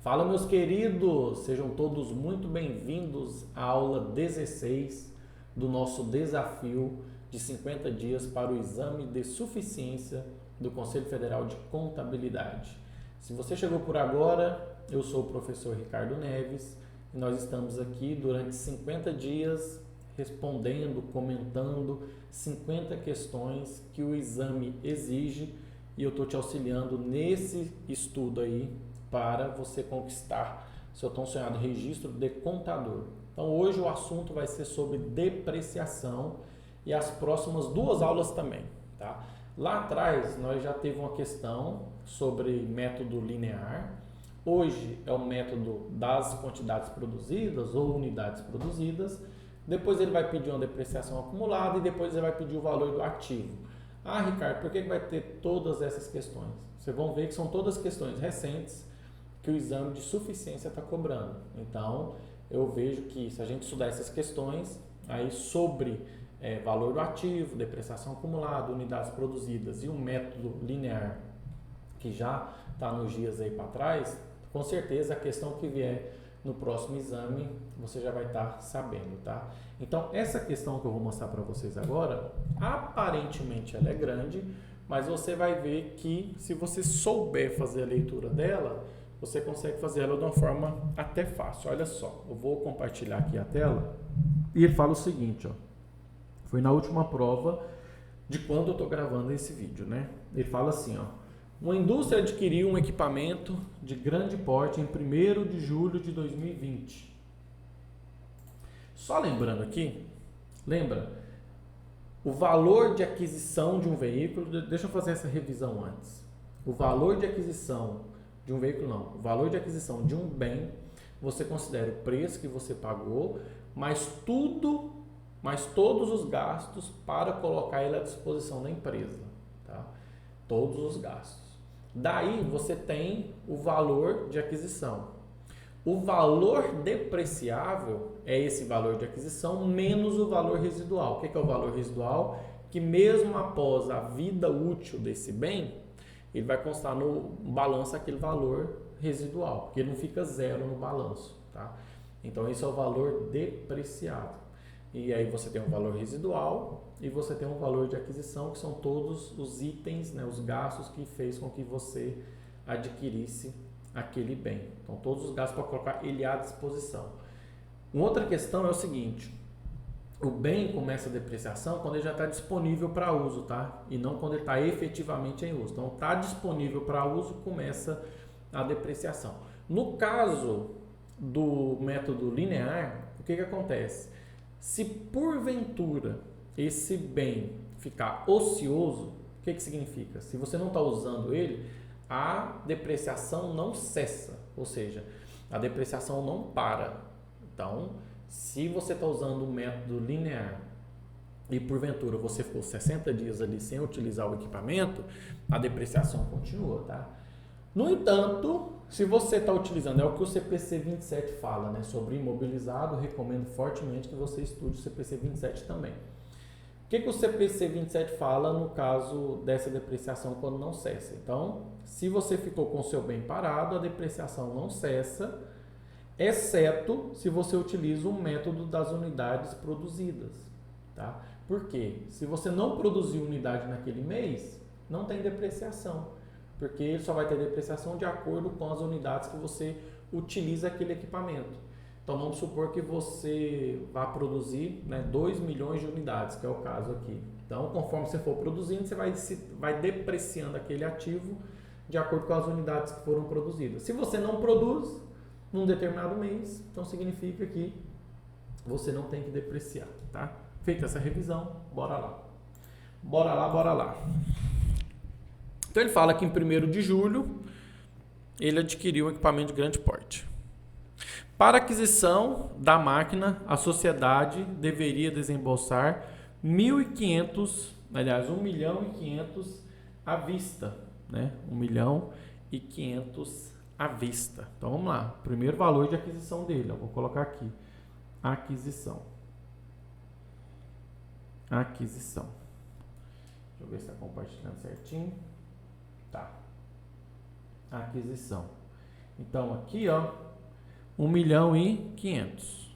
Fala, meus queridos, sejam todos muito bem-vindos à aula 16 do nosso desafio de 50 dias para o exame de suficiência do Conselho Federal de Contabilidade. Se você chegou por agora, eu sou o professor Ricardo Neves e nós estamos aqui durante 50 dias respondendo, comentando 50 questões que o exame exige e eu estou te auxiliando nesse estudo aí para você conquistar seu tão sonhado registro de contador. Então hoje o assunto vai ser sobre depreciação e as próximas duas aulas também, tá? Lá atrás nós já teve uma questão sobre método linear. Hoje é o método das quantidades produzidas ou unidades produzidas. Depois ele vai pedir uma depreciação acumulada e depois ele vai pedir o valor do ativo. Ah, Ricardo, por que vai ter todas essas questões? Vocês vão ver que são todas questões recentes que o exame de suficiência está cobrando. Então, eu vejo que se a gente estudar essas questões, aí sobre valor do ativo, depreciação acumulada, unidades produzidas e um método linear que já está nos dias aí para trás, com certeza a questão que vier no próximo exame você já vai estar sabendo, tá? Então, essa questão que eu vou mostrar para vocês agora, aparentemente ela é grande, mas você vai ver que se você souber fazer a leitura dela, você consegue fazer ela de uma forma até fácil. Olha só, eu vou compartilhar aqui a tela e ele fala o seguinte, ó. Foi na última prova de quando eu estou gravando esse vídeo, né? Ele fala assim, ó. Uma indústria adquiriu um equipamento de grande porte em 1º de julho de 2020. Só lembrando aqui, lembra, o valor de aquisição de um veículo, deixa eu fazer essa revisão antes. O valor de aquisição de um veículo não, o valor de aquisição de um bem, você considera o preço que você pagou, mas todos os gastos para colocar ele à disposição da empresa, tá? Todos os gastos. Daí você tem o valor de aquisição. O valor depreciável é esse valor de aquisição menos o valor residual. O que é o valor residual? Que mesmo após a vida útil desse bem, ele vai constar no balanço aquele valor residual, porque ele não fica zero no balanço, tá? Então esse é o valor depreciável. E aí você tem um valor residual e você tem um valor de aquisição, que são todos os itens, né, os gastos que fez com que você adquirisse aquele bem. Então todos os gastos para colocar ele à disposição. Uma outra questão é o seguinte: o bem começa a depreciação quando ele já está disponível para uso, tá? E não quando ele está efetivamente em uso. Então, está disponível para uso, começa a depreciação. No caso do método linear, o que acontece? Se porventura esse bem ficar ocioso, o que significa? Se você não está usando ele, a depreciação não cessa, ou seja, a depreciação não para. Então, se você está usando o método linear e porventura você ficou 60 dias ali sem utilizar o equipamento, a depreciação continua, tá? No entanto, se você está utilizando, é o que o CPC 27 fala, né? Sobre imobilizado, recomendo fortemente que você estude o CPC 27 também. O que o CPC 27 fala no caso dessa depreciação quando não cessa? Então, se você ficou com o seu bem parado, a depreciação não cessa, exceto se você utiliza o método das unidades produzidas, tá? Por quê? Se você não produziu unidade naquele mês, não tem depreciação, porque ele só vai ter depreciação de acordo com as unidades que você utiliza aquele equipamento. Então vamos supor que você vá produzir, né, 2 milhões de unidades, que é o caso aqui. Então, conforme você for produzindo, você vai depreciando aquele ativo de acordo com as unidades que foram produzidas. Se você não produz num determinado mês, então significa que você não tem que depreciar, tá? Feita essa revisão, bora lá. Bora lá. Então ele fala que em 1º de julho ele adquiriu um equipamento de grande porte. Para aquisição da máquina, a sociedade deveria desembolsar 1.500, aliás, 1.500.000 à vista, né? 1.500.000 à vista. Então vamos lá. Primeiro valor de aquisição dele, eu vou colocar aqui. Aquisição. Deixa eu ver se está compartilhando certinho. Tá. Aquisição. Então, aqui, ó, 1.500.000.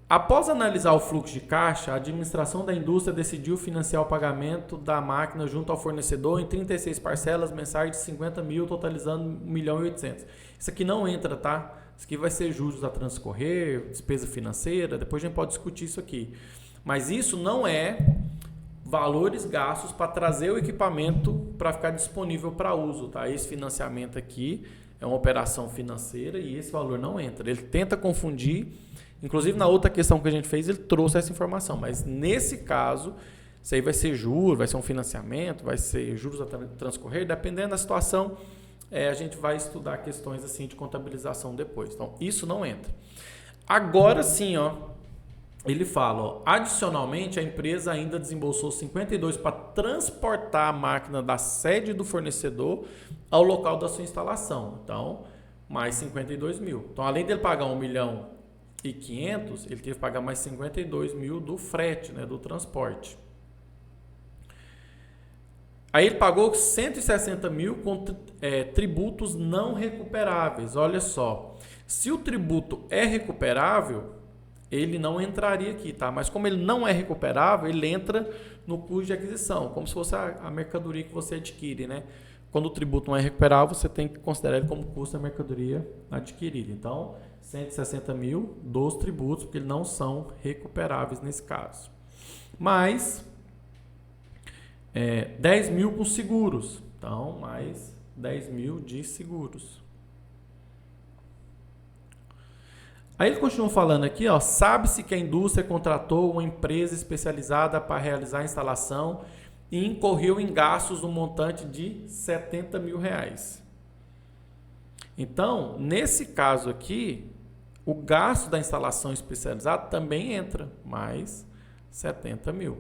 Após analisar o fluxo de caixa, a administração da indústria decidiu financiar o pagamento da máquina junto ao fornecedor em 36 parcelas mensais de 50 mil, totalizando 1.800.000. Isso aqui não entra, tá? Isso aqui vai ser juros a transcorrer, despesa financeira, depois a gente pode discutir isso aqui. Mas isso não é valores gastos para trazer o equipamento para ficar disponível para uso, tá? Esse financiamento aqui é uma operação financeira e esse valor não entra. Ele tenta confundir. Inclusive, na outra questão que a gente fez, ele trouxe essa informação. Mas, nesse caso, isso aí vai ser juros, vai ser um financiamento, vai ser juros a transcorrer. Dependendo da situação, a gente vai estudar questões assim de contabilização depois. Então, isso não entra. Agora sim, ó, ele fala, ó, adicionalmente, a empresa ainda desembolsou 52 para transportar a máquina da sede do fornecedor ao local da sua instalação. Então, mais 52 mil. Então, além dele pagar 1.500.000, ele teve que pagar mais 52 mil do frete, né, do transporte. Aí ele pagou 160 mil com tributos não recuperáveis. Olha só, se o tributo é recuperável, ele não entraria aqui, tá? Mas como ele não é recuperável, ele entra no custo de aquisição, como se fosse a mercadoria que você adquire, né? Quando o tributo não é recuperável, você tem que considerar ele como custo da mercadoria adquirida. Então, 160 mil dos tributos, porque eles não são recuperáveis nesse caso. Mais 10 mil com seguros. Então, mais 10 mil de seguros. Aí ele continua falando aqui, ó, sabe-se que a indústria contratou uma empresa especializada para realizar a instalação e incorreu em gastos no montante de 70 mil reais. Então, nesse caso aqui, o gasto da instalação especializada também entra, mais 70 mil.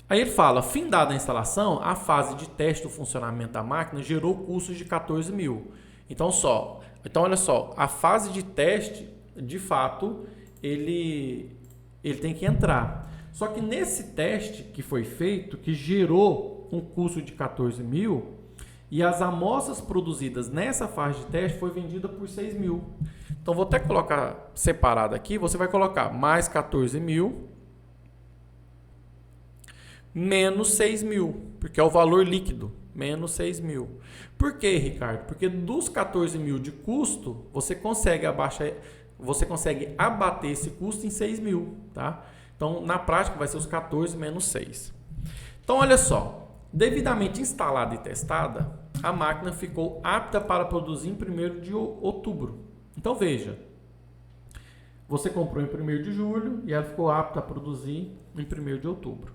Aí ele fala, findada a instalação, a fase de teste do funcionamento da máquina gerou custos de 14 mil. Então, olha só, a fase de teste, de fato, ele tem que entrar. Só que nesse teste que foi feito, que gerou um custo de 14 mil, e as amostras produzidas nessa fase de teste foi vendida por 6 mil. Então, vou até colocar separado aqui, você vai colocar mais 14 mil, menos 6 mil, porque é o valor líquido, menos 6 mil. Por quê, Ricardo? Porque dos 14 mil de custo, você consegue abater esse custo em 6 mil, tá? Então, na prática, vai ser os 14 menos 6. Então, olha só. Devidamente instalada e testada, a máquina ficou apta para produzir em 1º de outubro. Então, veja. Você comprou em 1º de julho e ela ficou apta a produzir em 1º de outubro.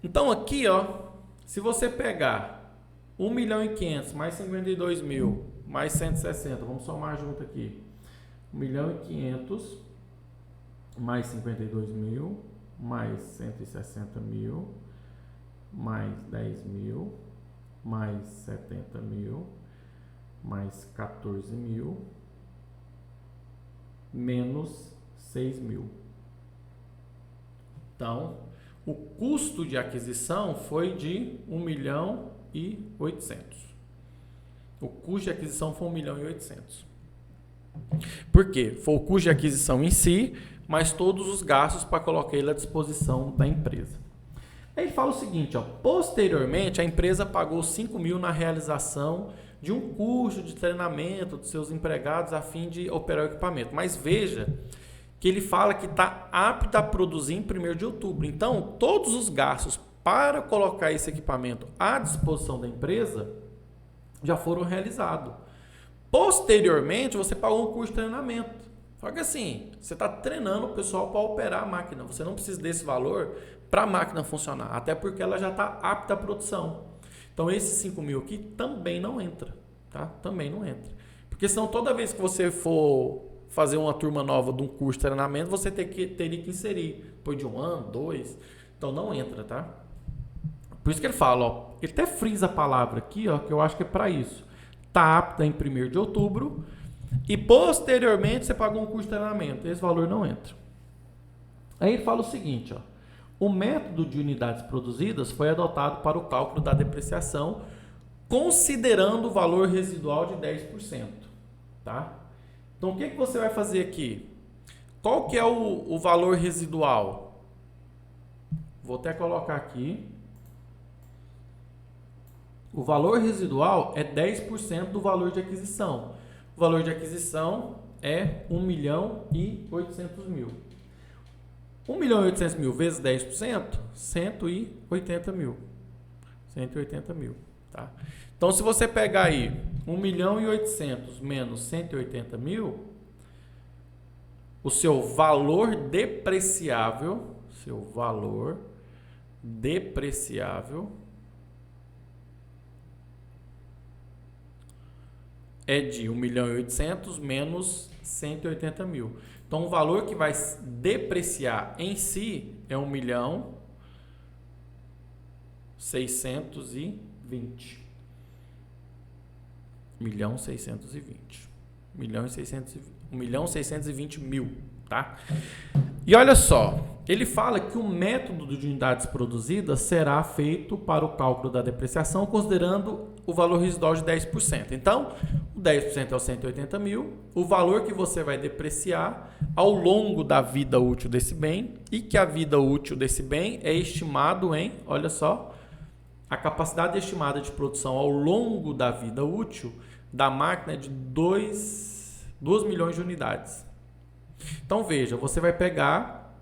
Então, aqui, ó, se você pegar 1.500.000 mais 52 mil mais 160, vamos somar junto aqui. 1.500.000 mais 52 mil, mais 160 mil, mais 10 mil, mais 70 mil, mais 14 mil, menos 6 mil. Então, o custo de aquisição foi de 1.800.000. O custo de aquisição foi 1.800.000. Por quê? Foi o custo de aquisição em si, mas todos os gastos para colocar ele à disposição da empresa. Aí ele fala o seguinte, ó, posteriormente a empresa pagou 5 mil na realização de um curso de treinamento dos seus empregados a fim de operar o equipamento. Mas veja que ele fala que está apto a produzir em 1º de outubro. Então, todos os gastos para colocar esse equipamento à disposição da empresa já foram realizados. Posteriormente, você pagou um curso de treinamento. Só que assim, você está treinando o pessoal para operar a máquina. Você não precisa desse valor para a máquina funcionar, até porque ela já está apta à produção. Então, esses 5 mil aqui também não entra, tá? Também não entra. Porque senão, toda vez que você for fazer uma turma nova de um curso de treinamento, você teria que inserir depois de 1 ano, 2. Então, não entra, tá? Por isso que ele fala, ó, ele até frisa a palavra aqui, ó, que eu acho que é para isso. Está apta em 1º de outubro e posteriormente você pagou um curso de treinamento. Esse valor não entra. Aí ele fala o seguinte, ó, o método de unidades produzidas foi adotado para o cálculo da depreciação, considerando o valor residual de 10%. Tá? Então, o que você vai fazer aqui? Qual que é o valor residual? Vou até colocar aqui. O valor residual é 10% do valor de aquisição. O valor de aquisição é 1.800.000. 1.800.000 vezes 10%, 180 mil. 180 mil. Tá? Então, se você pegar aí 1.800.000 menos 180 mil, o seu valor depreciável, é de 1.800.000 menos 180 mil. Então, o valor que vai depreciar em si é 1.620.000. 1.620.000, tá? E olha só, ele fala que o método de unidades produzidas será feito para o cálculo da depreciação considerando o valor residual de 10%. Então, o 10% é os 180 mil, o valor que você vai depreciar ao longo da vida útil desse bem, e que a vida útil desse bem é estimado em, olha só, a capacidade estimada de produção ao longo da vida útil da máquina é de 2 milhões de unidades. Então, veja, você vai pegar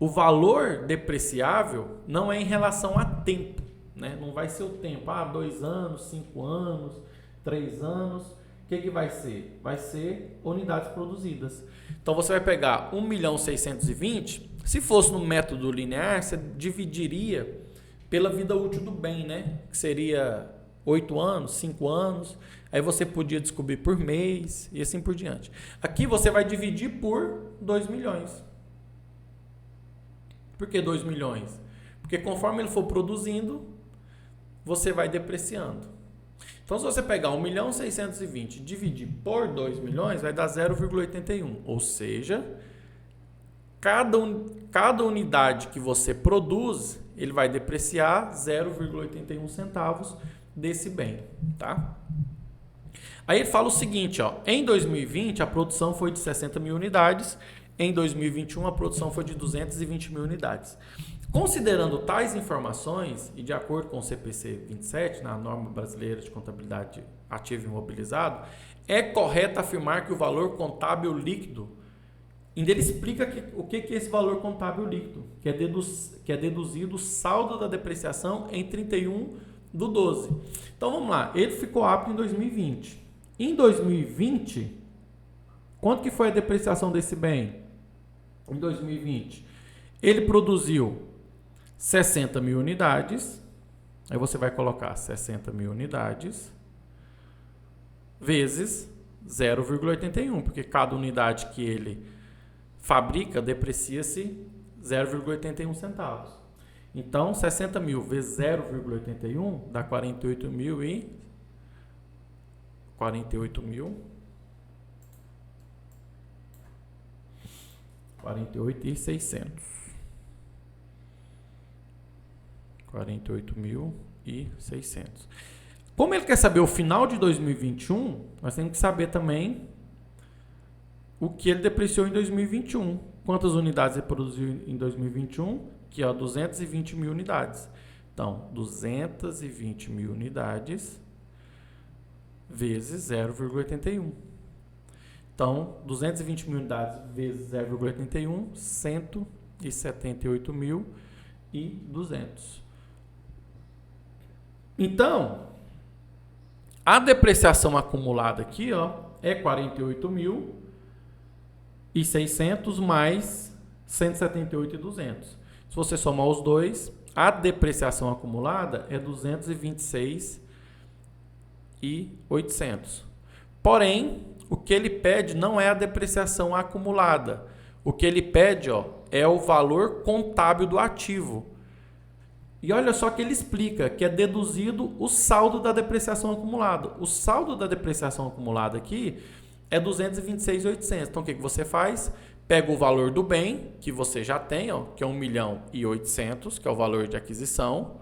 o valor depreciável, não é em relação a tempo, né? Não vai ser o tempo, 2 anos, 5 anos, 3 anos. O que vai ser? Vai ser unidades produzidas. Então, você vai pegar 1.620.000, se fosse no método linear, você dividiria pela vida útil do bem, né? Que seria 8 anos, 5 anos. Aí você podia descobrir por mês e assim por diante. Aqui você vai dividir por 2 milhões. Por que 2 milhões? Porque conforme ele for produzindo, você vai depreciando. Então, se você pegar 1.620.000 e dividir por 2 milhões, vai dar 0,81. Ou seja, cada unidade que você produz, ele vai depreciar 0,81 centavos desse bem, tá? Aí ele fala o seguinte, ó, em 2020 a produção foi de 60 mil unidades, em 2021 a produção foi de 220 mil unidades. Considerando tais informações, e de acordo com o CPC 27, na norma brasileira de contabilidade ativo imobilizado, é correto afirmar que o valor contábil líquido, ainda ele explica o que é esse valor contábil líquido, que é deduzido o saldo da depreciação em 31/12. Então vamos lá, ele ficou apto em 2020. Em 2020, quanto que foi a depreciação desse bem? Em 2020, ele produziu 60 mil unidades, aí você vai colocar 60 mil unidades vezes 0,81, porque cada unidade que ele fabrica deprecia-se 0,81 centavos. Então, 60 mil vezes 0,81 dá 48.600. 48.600. Como ele quer saber o final de 2021, nós temos que saber também o que ele depreciou em 2021. Quantas unidades ele produziu em 2021? Que é 220 mil unidades. Então, 220 mil unidades vezes 0,81. Então, 220 mil unidades vezes 0,81, 178.200. Então, a depreciação acumulada aqui, ó, é 48.600 mais 178.200. Se você somar os dois, a depreciação acumulada é 226.800. Porém, o que ele pede não é a depreciação acumulada. O que ele pede, ó, é o valor contábil do ativo. E olha só que ele explica que é deduzido o saldo da depreciação acumulada. O saldo da depreciação acumulada aqui é 226.800. Então, o que você faz? pega o valor do bem, que você já tem, ó, que é 1.800.000, que é o valor de aquisição,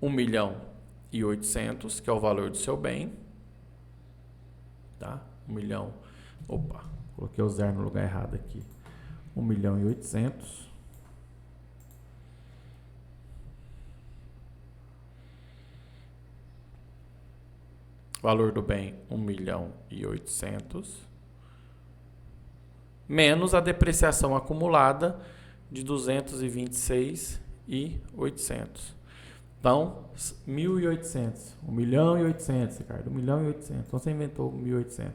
1.800.000, que é o valor do seu bem, tá? 1 milhão, opa, coloquei o zero no lugar errado aqui, 1.800.000. Valor do bem, 1.800.000. Menos a depreciação acumulada de 226.800. Então, 1.800. 1.800.000, Ricardo. 1.800.000. Então, você inventou 1.800.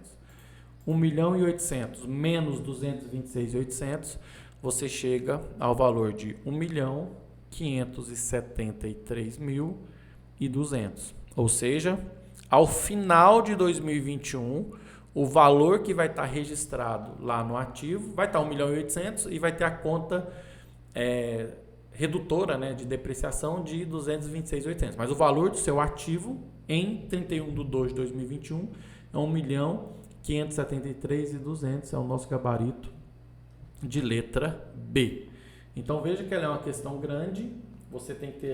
1.800.000 menos 226.800, você chega ao valor de 1.573.200. Ou seja, ao final de 2021, o valor que vai estar registrado lá no ativo vai estar 1.800.000 e vai ter a conta redutora, né, de depreciação de 226.800. Mas o valor do seu ativo em 31/2/2021 é 1.573.200, é o nosso gabarito de letra B. Então veja que ela é uma questão grande, você tem que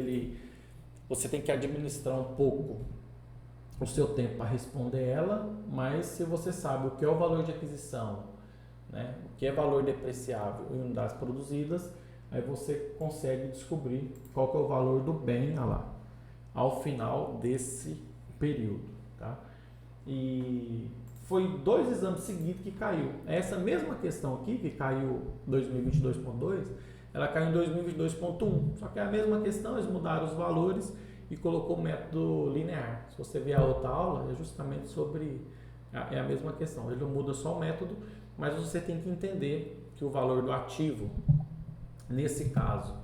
administrar um pouco o seu tempo para responder ela, mas se você sabe o que é o valor de aquisição, né, o que é valor depreciável em unidades produzidas, aí você consegue descobrir qual que é o valor do bem lá, ao final desse período, tá? E foi 2 exames seguidos que caiu. Essa mesma questão aqui, que caiu 2022.2, ela caiu em 2022.1, só que é a mesma questão, eles mudaram os valores e colocou o método linear. Se você ver a outra aula, é justamente sobre a mesma questão. Ele muda só o método, mas você tem que entender que o valor do ativo, nesse caso,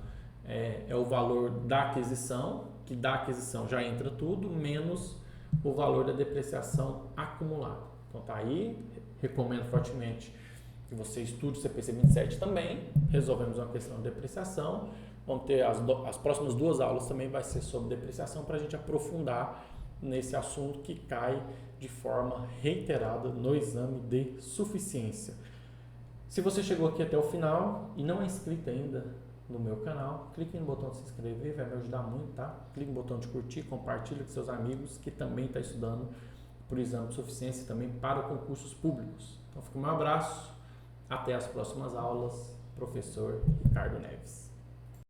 é o valor da aquisição, que da aquisição já entra tudo, menos o valor da depreciação acumulada. Então tá aí, recomendo fortemente que você estude o CPC 27 também. Resolvemos uma questão de depreciação. Vamos ter as próximas 2 aulas também vai ser sobre depreciação para a gente aprofundar nesse assunto que cai de forma reiterada no exame de suficiência. Se você chegou aqui até o final e não é inscrito ainda no meu canal, clique no botão de se inscrever, vai me ajudar muito, tá? Clique no botão de curtir, compartilhe com seus amigos que também estão estudando para o exame de suficiência e também para concursos públicos. Então fica um abraço, até as próximas aulas, professor Ricardo Neves.